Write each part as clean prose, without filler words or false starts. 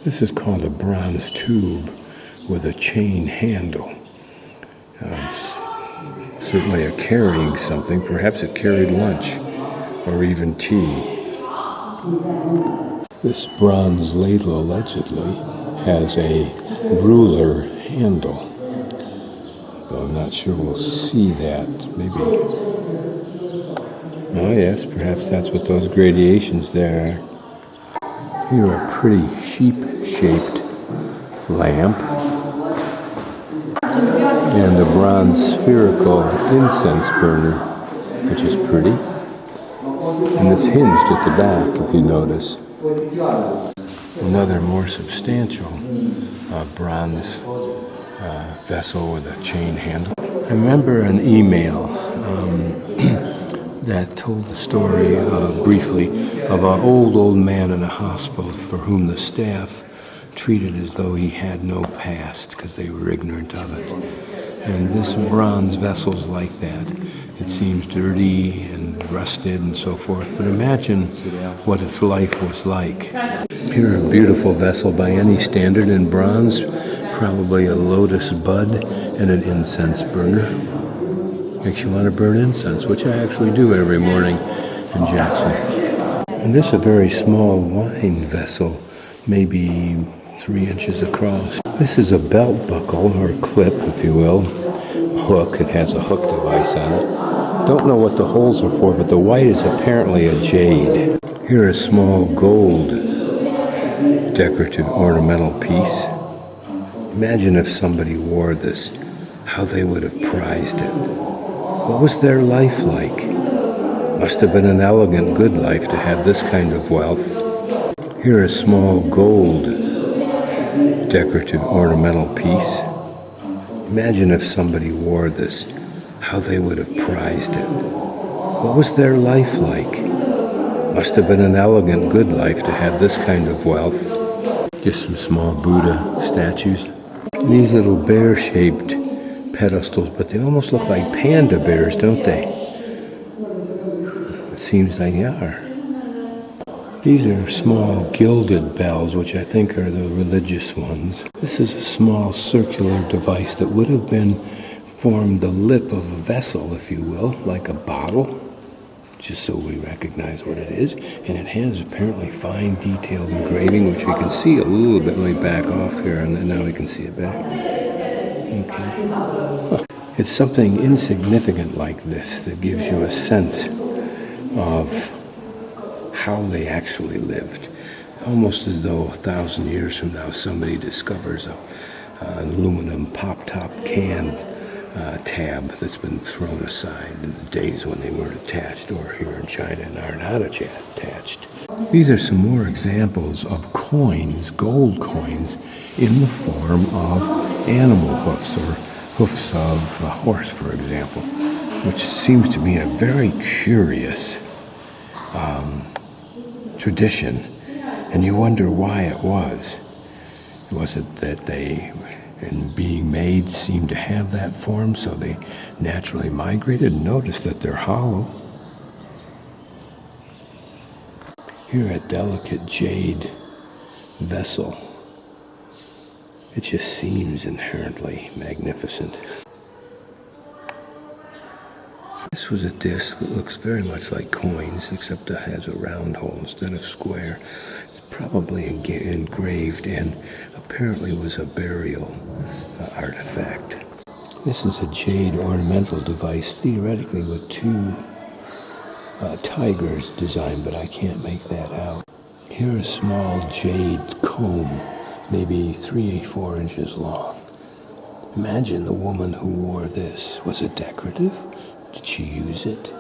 This is called a bronze tube with a chain handle. Certainly a carrying something. Perhaps it carried lunch or even tea. This bronze ladle allegedly has a ruler handle, though I'm not sure we'll see that. Maybe. Oh yes, perhaps that's what those gradations there are. Here a pretty sheep-shaped lamp and a bronze spherical incense burner, which is pretty. And it's hinged at the back, if you notice. Another more substantial bronze vessel with a chain handle. I remember an email that told the story briefly of an old man in a hospital for whom the staff treated as though he had no past because they were ignorant of it. And this bronze vessel's like that. It seems dirty and rusted and so forth, but imagine what its life was like. Here a beautiful vessel by any standard in bronze, probably a lotus bud and an incense burner. Makes you want to burn incense, which I actually do every morning in Jackson. And this is a very small wine vessel, maybe 3 inches across. This is a belt buckle, or clip, if you will. Hook. It has a hook device on it. Don't know what the holes are for, but the white is apparently a jade. Here a small gold decorative ornamental piece. Imagine if somebody wore this, how they would have prized it. What was their life like? Must have been an elegant, good life to have this kind of wealth. Here a small gold decorative ornamental piece. Imagine if somebody wore this, how they would have prized it. What was their life like? Must have been an elegant, good life to have this kind of wealth. Just some small Buddha statues. These little bear-shaped pedestals, but they almost look like panda bears, don't they? It seems like they are. These are small gilded bells, which I think are the religious ones. This is a small circular device that would have been formed the lip of a vessel, if you will, like a bottle, just so we recognize what it is. And it has apparently fine detailed engraving, which we can see a little bit. Let me back off here, and then now we can see it back. Okay. Huh. It's something insignificant like this that gives you a sense of how they actually lived. Almost as though 1,000 years from now somebody discovers an aluminum pop-top can tab that's been thrown aside in the days when they weren't attached, or here in China and are not attached. These are some more examples of coins, gold coins, in the form of animal hoofs, or hoofs of a horse, for example, which seems to be a very curious tradition, and you wonder why it was. Was it that they, in being made, seemed to have that form, so they naturally migrated? Notice that they're hollow. Here a delicate jade vessel. It just seems inherently magnificent. This was a disc that looks very much like coins, except it has a round hole instead of square. It's probably engraved and apparently was a burial artifact. This is a jade ornamental device, theoretically with 2 tigers designed, but I can't make that out. Here a small jade comb, maybe 3-4 inches long. Imagine the woman who wore this. Was it decorative? Did she use it?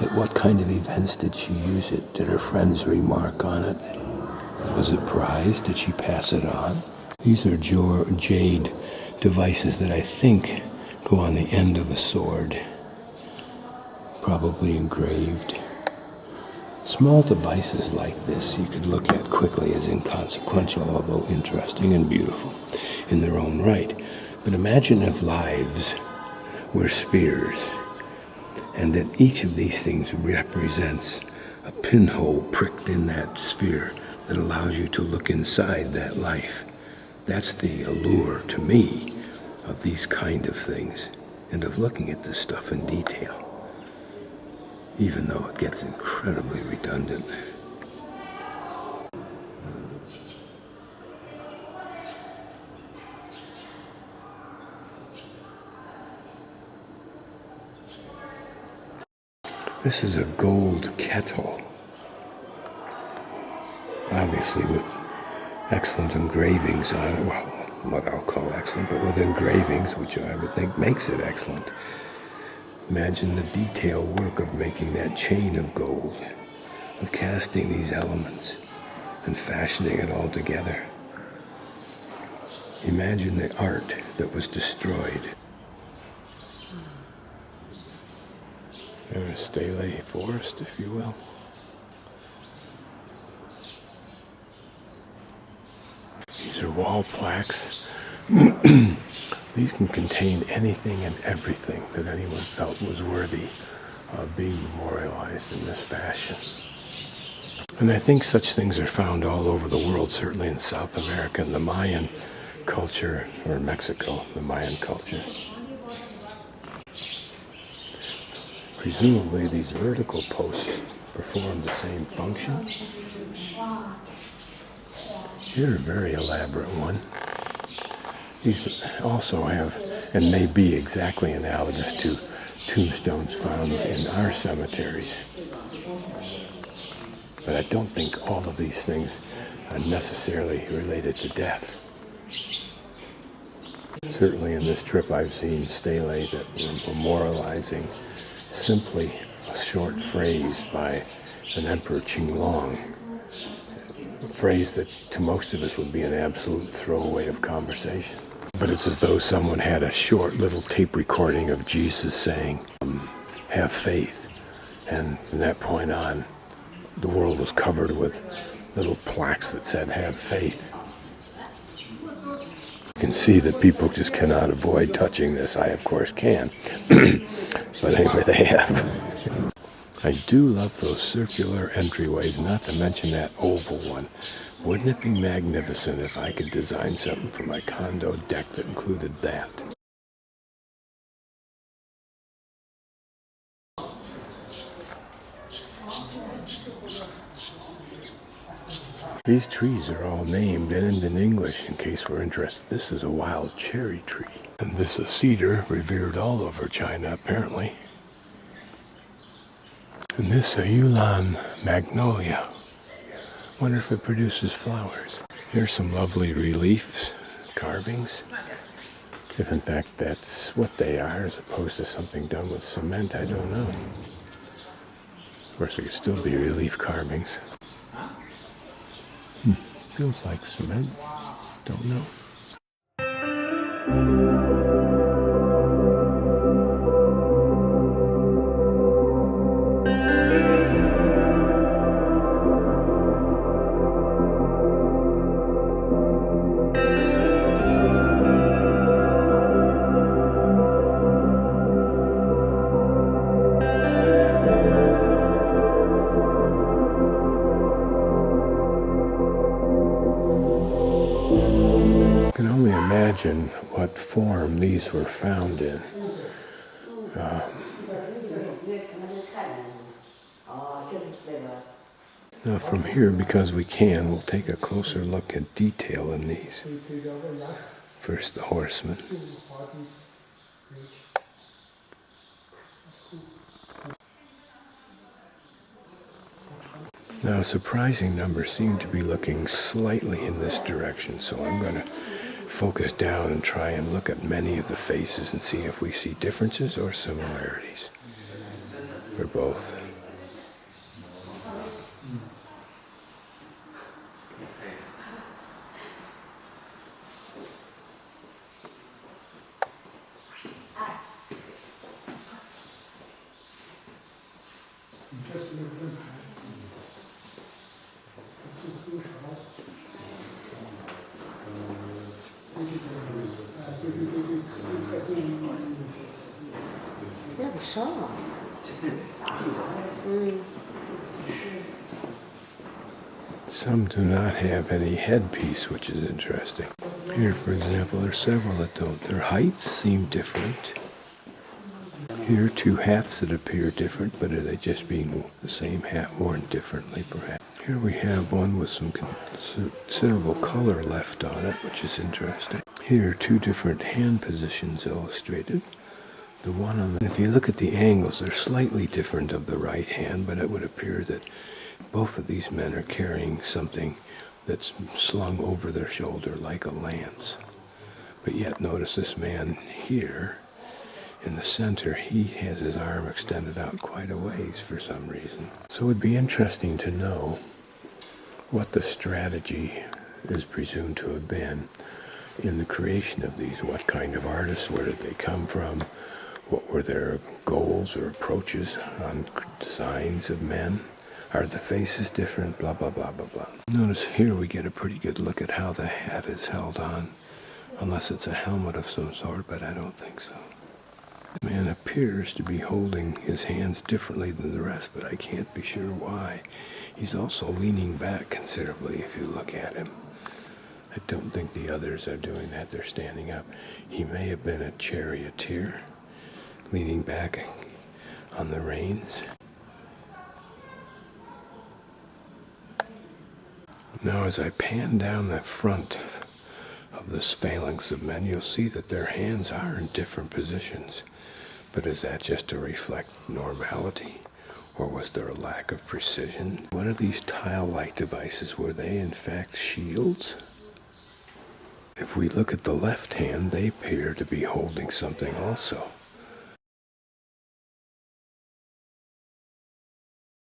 At what kind of events did she use it? Did her friends remark on it? Was it prized? Did she pass it on? These are jade devices that I think go on the end of a sword, probably engraved. Small devices like this you could look at quickly as inconsequential, although interesting and beautiful in their own right. But imagine if lives were spheres, and that each of these things represents a pinhole pricked in that sphere, that allows you to look inside that life. That's the allure to me of these kind of things and of looking at this stuff in detail, even though it gets incredibly redundant. This is a gold kettle, obviously with excellent engravings on it. Well, what I'll call excellent, but with engravings, which I would think makes it excellent. Imagine the detail work of making that chain of gold, of casting these elements and fashioning it all together. Imagine the art that was destroyed. A stele forest, if you will. These are wall plaques. These can contain anything and everything that anyone felt was worthy of being memorialized in this fashion. And I think such things are found all over the world, certainly in South America and the Mayan culture, or Mexico, the Mayan culture. Presumably these vertical posts perform the same function. Here's a very elaborate one. These also have, and may be exactly analogous to tombstones found in our cemeteries. But I don't think all of these things are necessarily related to death. Certainly in this trip I've seen stele that were memorializing simply a short phrase by an Emperor Qinglong, a phrase that to most of us would be an absolute throwaway of conversation. But it's as though someone had a short little tape recording of Jesus saying, have faith. And from that point on, the world was covered with little plaques that said, have faith. You can see that people just cannot avoid touching this. I, of course, can. But anyway, they have. I do love those circular entryways, not to mention that oval one. Wouldn't it be magnificent if I could design something for my condo deck that included that? These trees are all named and in English, in case we're interested. This is a wild cherry tree. And this is cedar, revered all over China, apparently. And this a Yulan magnolia. Wonder if it produces flowers. Here's some lovely reliefs, carvings. If in fact that's what they are, as opposed to something done with cement, I don't know. Of course, it could still be relief carvings. Feels like cement. Don't know. I can only imagine what form these were found in. Now from here, because we can, we'll take a closer look at detail in these. First the horseman. Now a surprising number seem to be looking slightly in this direction, so I'm going to focus down and try and look at many of the faces and see if we see differences or similarities, or both. Some do not have any headpiece, which is interesting. Here, for example, there are several that don't. Their heights seem different. Here, two hats that appear different, but are they just being the same hat worn differently, perhaps? Here we have one with some considerable color left on it, which is interesting. Here are two different hand positions illustrated. The one on the, if you look at the angles, they're slightly different of the right hand, but it would appear that both of these men are carrying something that's slung over their shoulder like a lance. But yet notice this man here in the center, he has his arm extended out quite a ways for some reason. So it would be interesting to know what the strategy is presumed to have been in the creation of these. What kind of artists, where did they come from? What were their goals or approaches on designs of men? Are the faces different? Blah, blah, blah, blah, blah. Notice here we get a pretty good look at how the hat is held on, unless it's a helmet of some sort, but I don't think so. The man appears to be holding his hands differently than the rest, but I can't be sure why. He's also leaning back considerably if you look at him. I don't think the others are doing that. They're standing up. He may have been a charioteer, leaning back on the reins. Now as I pan down the front of this phalanx of men, you'll see that their hands are in different positions. But is that just to reflect normality? Or was there a lack of precision? What are these tile-like devices? Were they in fact shields? If we look at the left hand, they appear to be holding something also.